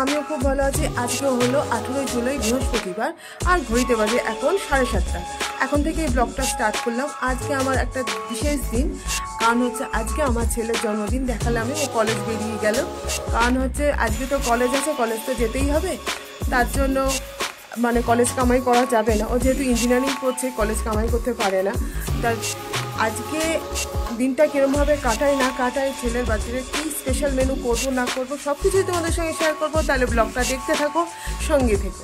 আমিও খুব ভালো আছি। আজকে হলো 18 জুলাই বৃহস্পতিবার, আর ঘড়িতে বাজে এখন 7:30। এখন থেকে এই ব্লগটা স্টার্ট করলাম। আজকে আমার একটা বিশেষ দিন, কারণ হচ্ছে আজকে আমার ছেলের জন্মদিন। দেখালে আমি ও কলেজ বেরিয়ে গেল, কারণ হচ্ছে আজকে তো কলেজ আছে, কলেজ তো যেতেই হবে। তার জন্য মানে কলেজ কামাই করা যাবে না, ও যেহেতু ইঞ্জিনিয়ারিং করছে কলেজ কামাই করতে পারে না। তার আজকে দিনটা কীরমভাবে কাটায় না কাটায়, ছেলের বাচ্চাদের কী স্পেশাল মেনু করবো না করবো সব কিছুই তোমাদের সঙ্গে শেয়ার করবো। তাহলে ব্লগটা দেখতে থাকো, সঙ্গে থেকো।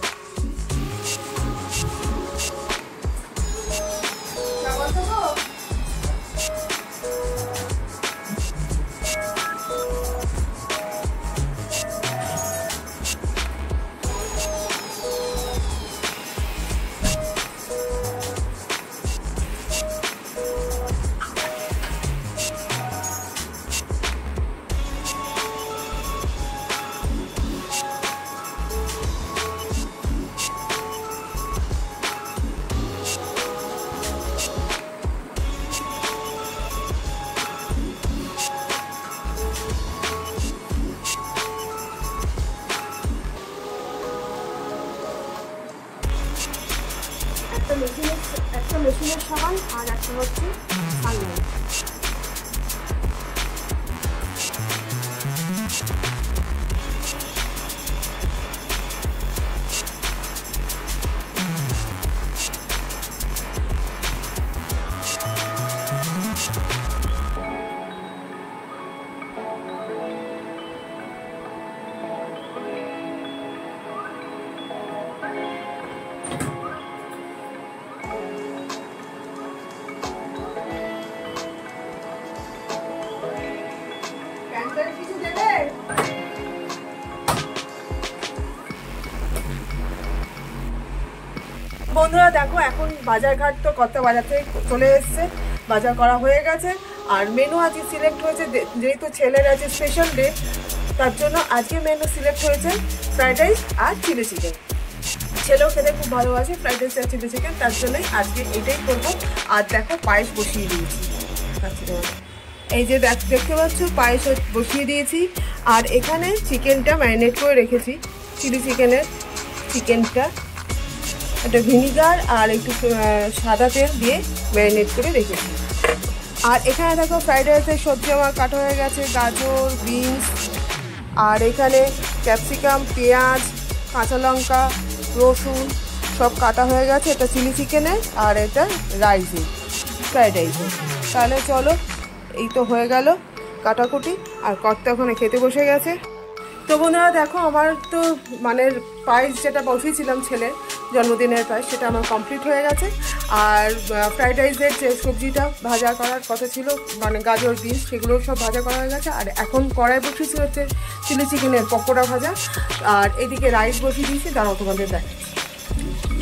একটা মেশিনের সাবান আর একটা হচ্ছে সানলাইট। বন্ধুরা দেখো, এখন বাজারঘাট তো কত বাজার থেকে চলে এসছে, বাজার করা হয়ে গেছে। আর মেনু আজকে সিলেক্ট হয়েছে, যেহেতু ছেলের আছে স্পেশাল ডে, তার জন্য আজকে মেনু সিলেক্ট হয়েছে ফ্রাইড রাইস আর চিলি চিকেন। ছেলেও খেতে খুব ভালোবাসে ফ্রাইড রাইস আর চিলি চিকেন, তার জন্যই আজকে এটাই করবো। আর দেখো পায়েস বসিয়ে দিয়েছি, এই যে দেখতে পাচ্ছ পায়েস বসিয়ে দিয়েছি। আর এখানে চিকেনটা ম্যারিনেট করে রেখেছি, চিলি চিকেনটা একটা ভিনিগার আর একটু সাদা তেল দিয়ে ম্যারিনেট করে রেখেছি। আর এখানে দেখো ফ্রাইড রাইসের সবজি আমার কাটা হয়ে গেছে, গাজর, বিনস, আর এখানে ক্যাপসিকাম, পেঁয়াজ, কাঁচা লঙ্কা, রসুন সব কাটা হয়ে গেছে। এটা চিলি চিকেনের আর এটা রাইসের, ফ্রাইড রাইসের। তাহলে চলো, এই তো হয়ে গেল কাটাকুটি, আর কর্তা ওখানে খেতে বসে গেছে। তো বন্ধুরা দেখো, আমার তো মানে পায়েস যেটা বসিয়েছিলাম ছেলের জন্মদিনের পায়েস, সেটা আমার কমপ্লিট হয়ে গেছে। আর ফ্রাইড রাইসের যে সবজিটা ভাজা করার কথা ছিল, মানে গাজর, বিনস, সেগুলো সব ভাজা করা হয়ে গেছে। আর এখন কড়াই বসিয়েছি হচ্ছে চিলি চিকেনের পকোড়া ভাজা। আর এদিকে রাইস বসিয়ে দিয়েছি, দাঁড়াও তোমাদের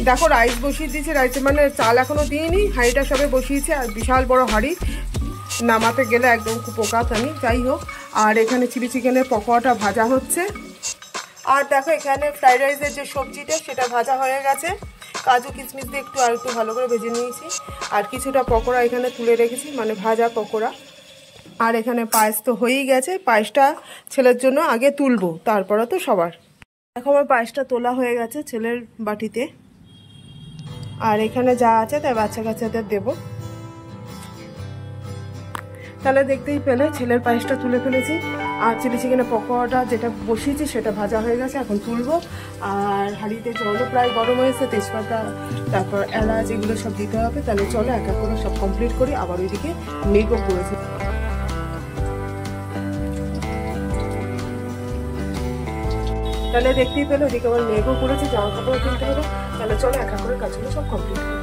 দেখো রাইস বসিয়ে দিয়েছি। রাইসে মানে চাল এখনও দিইনি, হাঁড়িটা সবে বসিয়েছে। আর বিশাল বড় হাঁড়ি, নামাতে গেলে একদম খুব পোকা টানি, যাই হোক। আর এখানে চিলি চিকেনের পকোড়াটা ভাজা হচ্ছে। আর দেখো এখানে ফ্রাইড রাইসের যে সবজিটা সেটা ভাজা হয়ে গেছে, কাজু কিশমিশ দিয়ে আর একটু ভালো করে ভেজে নিয়েছি। আর কিছুটা পকোড়া এখানে তুলে রেখেছি, মানে ভাজা পকোড়া। আর এখানে পায়েস তো হয়েই গেছে, পায়েসটা ছেলের জন্য আগে তুলবো, তারপরে তো সবার। দেখো আমার পায়েসটা তোলা হয়ে গেছে ছেলের বাটিতে। আর এখানে যা আছে তাই বাচ্চা কাচ্চাদের দেবো। তাহলে দেখতেই পেলে ছেলের পায়েসটা তুলে ফেলেছি। আর চিলি চিকেনের পকোড়াটা যেটা বসিয়েছি সেটা ভাজা হয়ে গেছে, এখন তুলবো। আর হাঁড়িতে জলও প্রায় গরম হয়েছে, তেজপাতা, তারপর এলাচ, এগুলো সব দিতে হবে। তাহলে চলো এক এক করে সব কমপ্লিট করি। আবার ওইদিকে মেঘও করেছি, তাহলে দেখতেই পেলে ওইদিকে আবার মেঘও করেছে, জামা কাপড়ও কিনতে হবে। তাহলে চলো এক এক করে কাজগুলো সব কমপ্লিট করি।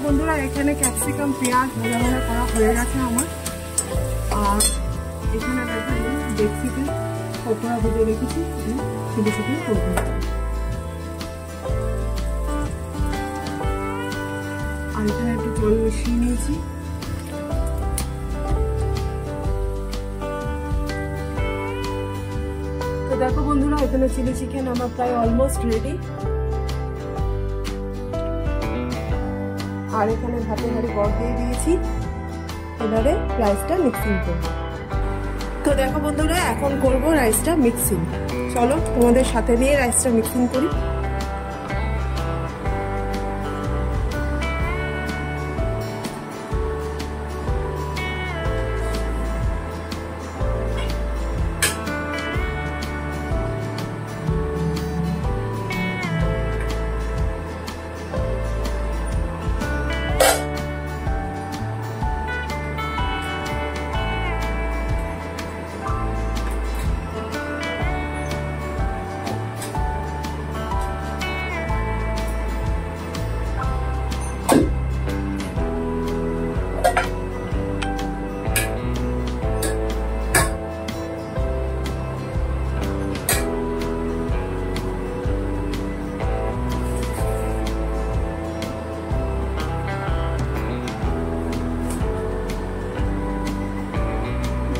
বন্ধুরা এখানে ক্যাপসিকাম, পেঁয়াজ ভাজা ভাজা করা হয়ে গেছে আমার। আর এখানে ডেকচিতে পকোড়া ভেজে রেখেছি, চিলি চিকেন করবো। আর এখানে একটু জল মিশিয়ে নিয়েছি। তো দেখো বন্ধুরা, এখানে চিলি চিকেন আমার প্রায় অলমোস্ট রেডি। আর এখানে ভাতের হাঁড়ি গড় দিয়ে দিয়েছি, এবারে রাইসটা মিক্সিং করব। তো তো দেখো বন্ধুরা, এখন করব রাইসটা মিক্সিং। চলো তোমাদের সাথে নিয়ে রাইসটা মিক্সিং করি।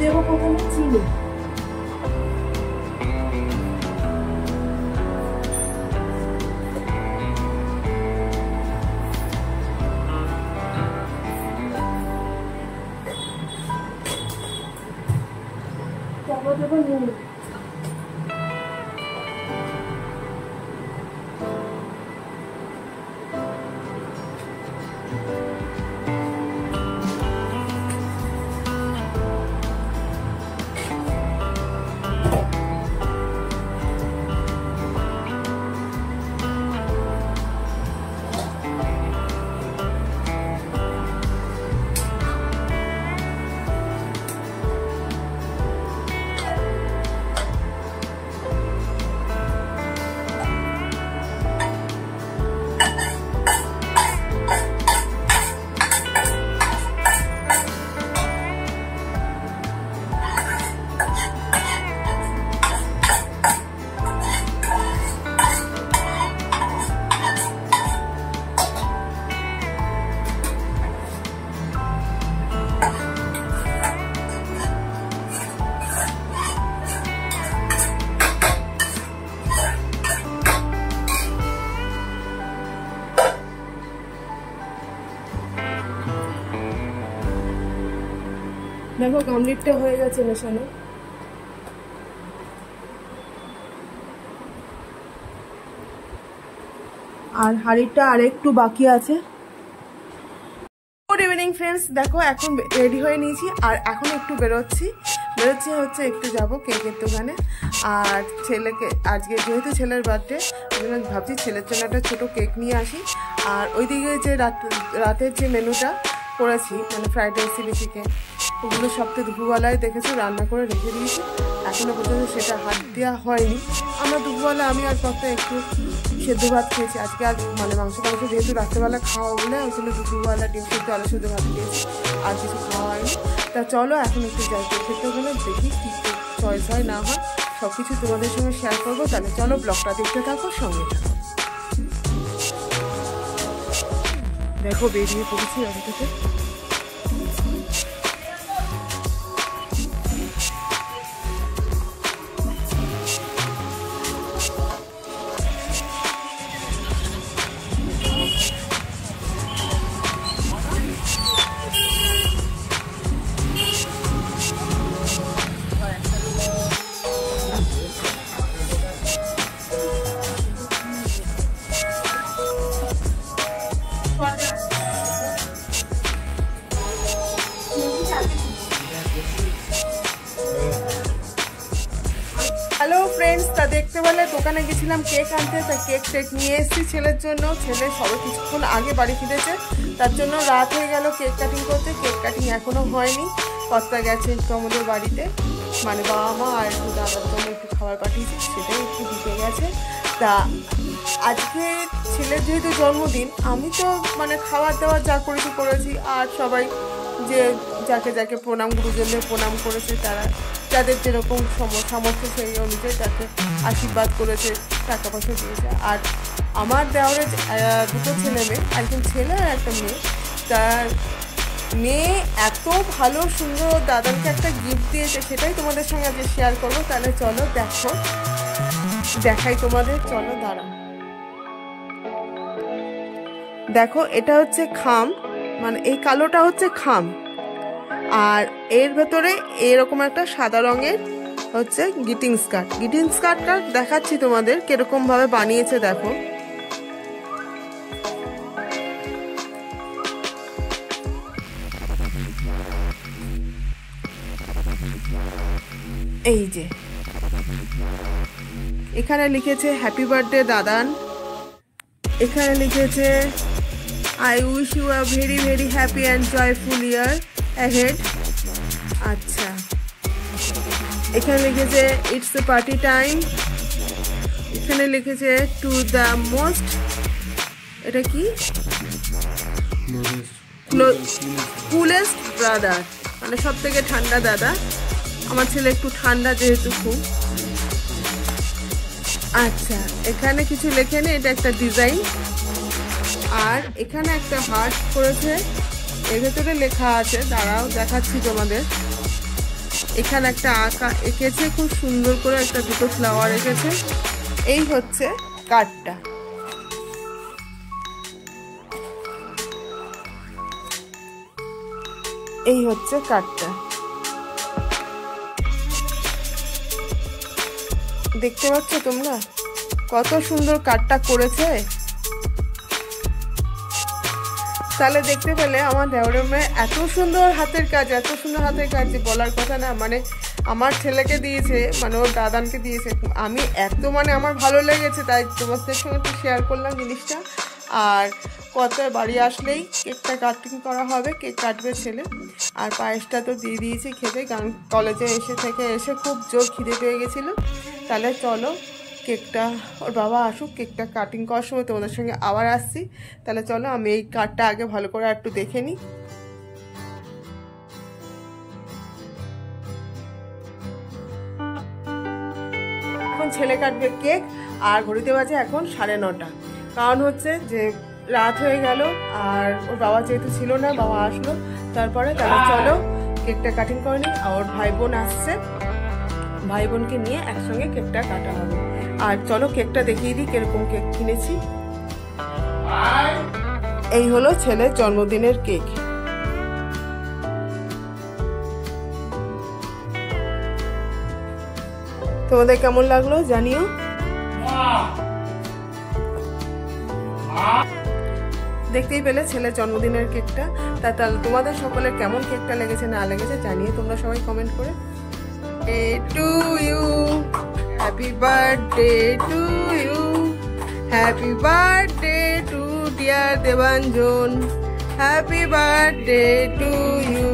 দেবো প্রথমে চিনি। তারপর দেবো নুন। দেখো গামলিটটা হয়ে গেছে মেশানো। আর হাঁড়িটা আর একটু বাকি আছে। গুড ইভিনিং ফ্রেন্ডস, দেখো এখন রেডি হয়ে নিয়েছি আর এখন একটু বেরোচ্ছি হচ্ছে একটু যাব কেকের দোকানে। আর ছেলেকে আজকে যেহেতু ছেলের বার্থডে, আমি ভাবছি ছেলের জন্য একটা ছোটো কেক নিয়ে আসি। আর ওইদিকে যে রাতের যে মেনুটা করেছি, মানে ফ্রাইড রাইস, চিলি চিকেন, ওগুলো সব তো দুপুরবেলায় দেখেছি রান্না করে রেখে দিয়েছি। এখনও পর্যন্ত সেটা হাত দেওয়া হয়নি। আমরা দুপুরবেলা আমি আর কত একটু সেদ্ধ ভাত খেয়েছি। আজকে আর মানে মাংস যেহেতু রাত্রেবেলা খাওয়া বলে ওই জন্য দুপুরবেলা ডিম সেদ্ধ আলু সেদ্ধ ভাত খেয়েছি, আর কিছু খাওয়া হয়নি। তা চলো এখন একটু যাই খেতে ওখানে, দেখি কী চয়েস হয় না হয় সব কিছু তোমাদের সঙ্গে শেয়ার করবো। তাহলে চলো ব্লগটা দেখতে থাকো, সঙ্গে থাকো। দেখো বেরিয়ে পড়েছি বাড়ি থেকে। হ্যালো ফ্রেন্ডস, তা দেখতে পেলে দোকানে গেছিলাম কেক আনতে। তা কেক নিয়ে এসেছি ছেলের জন্য। ছেলে সবে কিছুক্ষণ আগে বাড়ি ফিরেছে, তার জন্য রাত হয়ে গেল কেক কাটিং করতে। কেক কাটিং এখনও হয়নি, কর্তা গেছে একটু আমাদের বাড়িতে, মানে বাবা মা আর একটু দাদার জন্য একটু খাবার পাঠিয়েছি, সেটাই একটু দিতে গেছে। তা আজকে ছেলের যেহেতু জন্মদিন, আমি তো মানে খাবার দাবার যা করেছি। আর সবাই যে যাকে প্রণাম, গুরুজনদের প্রণাম করেছে, তারা যাদের যেরকম সামর্থ্য সেই অনুযায়ী তাকে আশীর্বাদ করেছে, টাকা পয়সা দিয়েছে। আর আমার দেওয়ারে দুটো ছেলে মেয়ে, একজন ছেলে আর একটা মেয়ে। তার মেয়ে এত ভালো সুন্দর দাদাকে একটা গিফট দিয়েছে, সেটাই তোমাদের সঙ্গে আজকে শেয়ার করবো। তাহলে চলো দেখাই তোমাদের, চলো দাঁড়াও। দেখো এটা হচ্ছে খাম, মানে এই কালোটা হচ্ছে খাম, আর এর ভেতরে এরকম একটা সাদা রঙের হচ্ছে গ্রিটিংস কার্ড। গ্রিটিংস কার্ডটা দেখাচ্ছি তোমাদের কিরকম ভাবে বানিয়েছে দেখো। এই যে এখানে লিখেছে হ্যাপি বার্থডে দাদান, এখানে লিখেছে I wish you a very very happy and joyful year ahead. আচ্ছা, এখানে লিখেছে ইটস এ পার্টি টাইম, এখানে লিখেছে টু দ্য মোস্ট, এটা কি কুলেস্ট ব্রাদার, মানে সব থেকে ঠান্ডা দাদা। আমার ছেলে একটু ঠান্ডা যেহেতু খুব। আচ্ছা, এখানে কিছু লেখেনি, এটা একটা ডিজাইন। আর এখানে একটা হার্ট করেছে, এর ভেতরে লেখা আছে, দাঁড়াও দেখাচ্ছি তোমাদের। এখানে একটা আঁকা এঁকেছে খুব সুন্দর করে, একটা দুটো ফ্লাওয়ার এঁকেছে। এই হচ্ছে কার্ডটা। এই হচ্ছে কার্ডটা, দেখতে পাচ্ছ তোমরা কত সুন্দর কার্ডটা করেছে। তাহলে দেখতে পেলে আমার দেওরের মেয়ে এত সুন্দর হাতের কাজ, এত সুন্দর হাতের কাজ যে বলার কথা না। মানে আমার ছেলেকে দিয়েছে, মানে ওর দাদানকে দিয়েছে, আমি এত মানে আমার ভালো লেগেছে, তাই তোমাদের সঙ্গে একটু শেয়ার করলাম জিনিসটা। আর কত বাড়ি আসলেই কেকটা কাটিং করা হবে, কেক কাটবে ছেলে। আর পায়েসটা তো দিয়ে দিয়েছি খেতে, কারণ কলেজে এসে খুব জোর খিদে পেয়ে গেছিলো। তাহলে চলো কেকটা, ওর বাবা আসুক, কেকটা কাটিং করার সময় তোমাদের সঙ্গে আবার আসছি। তাহলে চলো আমি এই কার্ডটা আগে ভালো করে একটু দেখে নিই। এখন ছেলে কাটবে কেক, আর ঘড়িতে বাজে এখন 9:30। কারণ হচ্ছে যে রাত হয়ে গেল, আর ওর বাবা যেহেতু ছিল না, বাবা আসলো তারপরে। তাহলে চলো কেকটা কাটিং করে নিই। আর ওর ভাই বোন আসছে, ভাই বোনকে নিয়ে একসঙ্গে কেকটা কাটা হবে। আর চলো কেকটা দেখিয়ে দিই কিরকম কেক কিনেছি। এই হলো ছেলের জন্মদিনের কেক। তোমাদের কেমন লাগলো জানিও। দেখতেই পেলে ছেলের জন্মদিনের কেকটা। তাহলে তোমাদের সকলের কেমন কেকটা লেগেছে না লেগেছে জানিয়ে তোমরা সবাই কমেন্ট করে। To you, happy birthday to you, happy birthday to dear Devanjan, happy birthday to you.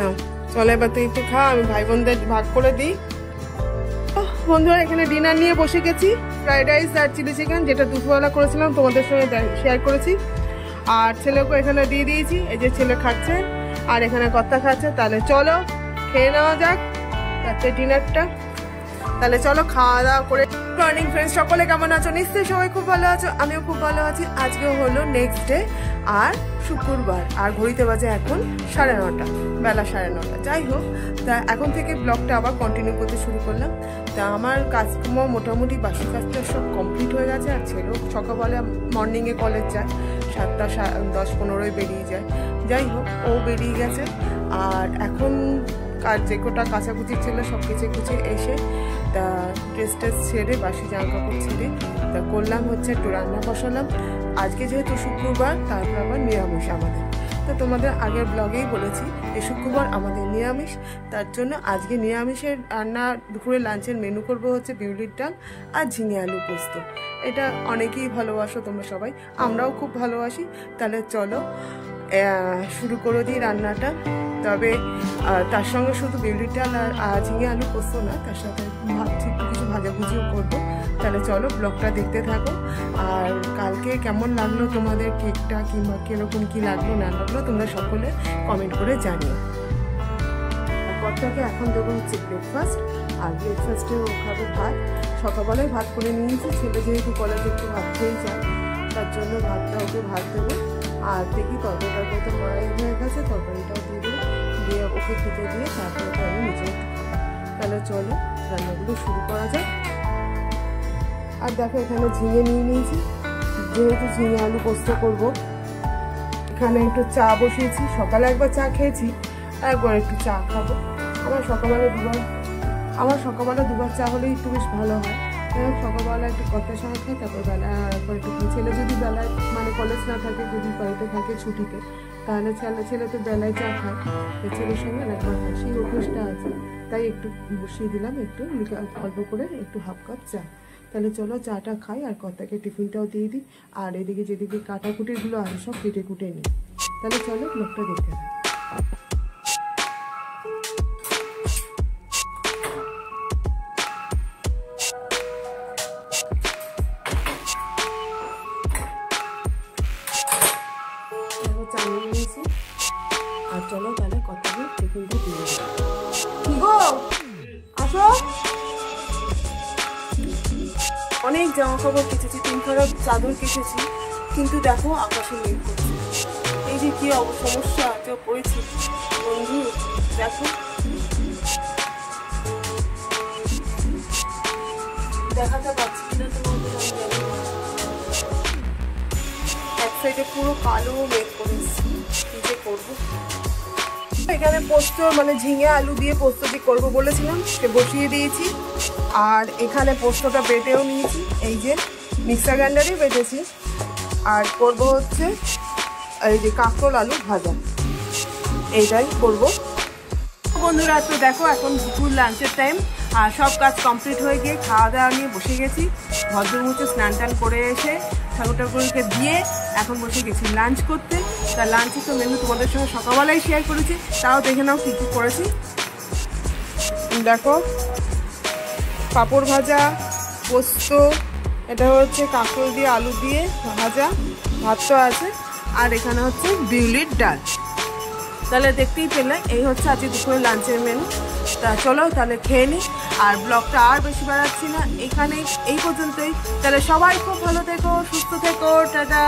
Now. চলে এবার তুই একটু খা, আমি ভাই বোনদের ভাগ করে দিই। বন্ধুরা এখানে ডিনার নিয়ে বসে গেছি, ফ্রাইড রাইস আর চিলি চিকেন, যেটা দুপুরবেলা করেছিলাম তোমাদের সঙ্গে শেয়ার করেছি। আর ছেলেকে এখানে দিয়ে দিয়েছি, এই যে ছেলে খাচ্ছে আর এখানে কর্তা খাচ্ছে। তাহলে চলো খেয়ে নেওয়া যাক রাতের ডিনারটা। তাহলে চলো খাওয়া দাওয়া করে। গুড মর্নিং ফ্রেন্ডস, সকলে কেমন আছো? নিশ্চয়ই সবাই খুব ভালো আছো, আমিও খুব ভালো আছি। আজকেও হলো নেক্সট ডে, আর শুক্রবার, আর ঘড়িতে বাজে এখন 9:30, বেলা 9:30। যাই হোক, তা এখন থেকে ব্লগটা আবার কন্টিনিউ করতে শুরু করলাম। তা আমার কাজকর্ম মোটামুটি বাসি কাজটা সব কমপ্লিট হয়ে গেছে। আর ছেলেও সকালবেলা মর্নিংয়ে কলেজ যায়, 7:10-15 বেরিয়ে যায়। যাই হোক, ও বেরিয়ে গেছে। আর এখন কাজ যে কোটা কাচাকুচি ছিল সব গুছিয়ে এসে তা ড্রেস ছেড়ে, বাসি জামা কাপড় ছেড়ে তা করলাম হচ্ছে একটু রান্না বসালাম। আজকে যেহেতু শুক্রবার, তারপর আবার নিরামিষ আমাদের। তো তোমাদের আগের ব্লগেই বলেছি যে শুক্রবার আমাদের নিরামিষ, তার জন্য আজকে নিরামিষের রান্না, দুপুরে লাঞ্চের মেনু করব হচ্ছে বিউলির ডাল আর ঝিঙে আলু পোস্ত। এটা অনেকেই ভালোবাসো তোমরা সবাই, আমরাও খুব ভালোবাসি। তাহলে চলো শুরু করে দিই রান্নাটা। তবে তার সঙ্গে শুধু বিউলির ডাল আর ঝিঙে আলু পোস্ত না, তার সাথে ভাবছি কিছু ভাজাভুজিও করবো। তাহলে চলো ব্লগটা দেখতে থাকো। আর কালকে কেমন লাগলো তোমাদের কেকটা, কিংবা কিরকম কি লাগলো না লাগলো তোমরা সকলে কমেন্ট করে জানিও। কর্তাকে এখন দেবো হচ্ছে ব্রেকফাস্ট, আর ব্রেকফাস্টে ও খাবে ভাত। সকালবেলায় ভাত করে নিয়েছি, ছেলে যেহেতু কলেজে একটু ভাত খেয়ে যায়, তার জন্য ভাতটা ওকে ভাত দেবো। আর দেখি তরকারিটা তো কড়াই হয়ে গেছে, তরকারিটাও দিয়ে দেবো, দিয়ে ওকে খেতে দিয়ে তারপরে তো আমি নিজে একটু খাবো। তাহলে চলো রান্নাগুলো শুরু করা যায়। আর দেখো এখানে ঝিঙে নিয়ে নিয়েছি, যেহেতু ঝিঙে আলু পোস্ত করবো। এখানে একটু চা বসিয়েছি, সকালে একবার চা খেয়েছি, একবার একটু চা খাবো। আমার সকালবেলা দুবার চা হলেই একটু বেশ ভালো হয়। সকালবেলা একটু কটার সময় খাই, তারপর বেলা একবার একটু ছেলে যদি বেলায় মানে কলেজ না থাকে, যদি বাড়িতে থাকে ছুটিতে, তাহলে ছেলে তো বেলায় চা খায়, ছেলের সঙ্গে একবার খায়, সেই অভ্যাসটা আছে। তাই একটু বসিয়ে দিলাম, একটু অল্প করে একটু হাফ কাপ চা। তাহলে চলো চাটা খাই, আর কর্তাকে টিফিনটাও দিয়ে দিই। আর এদিকে যেদিকে কাটাকুটিগুলো আছে সব কেটে কুটে নিই। তাহলে চলো ব্লগটা দেখতে হয়। চালিয়ে নিয়েছি, আর চলো তাহলে কর্তাকে টিফিনটা দিয়ে দিই। কি গো আসো, অনেক জামা কাপড় কেচেছি, 3 খারাপ চাদর কেচেছি, কিন্তু দেখো আকাশে মেঘ করছে। এই যে কি সমস্যা পড়েছি বন্ধু, দেখো দেখাতে পাচ্ছি কিনা তোমাদের আমি জানি না। এক সাইডে পুরো কালো মেঘ করেছি, কি যে করবো। এখানে পোস্ত মানে ঝিঙে আলু দিয়ে পোস্ত দিয়ে করবো বলেছিলাম, সে বসিয়ে দিয়েছি। আর এখানে পোস্তটা বেটেও নিয়েছি, এই যে মিক্সার গ্রাইন্ডারে বেটেছি। আর করব হচ্ছে এই যে কাঁকরোল আলু ভাজা, এইটাই করব বন্ধুরা। তো দেখো এখন দুপুর লাঞ্চের টাইম, আর সব কাজ কমপ্লিট হয়ে গিয়ে খাওয়া দাওয়া নিয়ে বসে গেছি। ভদ্র মুছে স্নান টান করে এসে ঠাকুরকে দিয়ে এখন বসে গেছি লাঞ্চ করতে। তা লাঞ্চে তো মেনু তোমাদের সঙ্গে সকালবেলায় শেয়ার করেছি, তাও দেখে নাও কী কী করেছি। দেখো পাঁপড় ভাজা, পোস্ত, এটা হচ্ছে কাঁকরোল দিয়ে আলু দিয়ে ভাজা, ভাত তো আছে, আর এখানে হচ্ছে বিউলির ডাল। তাহলে দেখতেই পেলে এই হচ্ছে আজকে দুপুরে লাঞ্চের মেনু। তা চলো তাহলে খেয়ে নিই, আর ব্লগটা আর বেশি বাড়াচ্ছি না, এখানে এই পর্যন্তই। তাহলে সবাই খুব ভালো থেকো, সুস্থ থেকো, টাটা।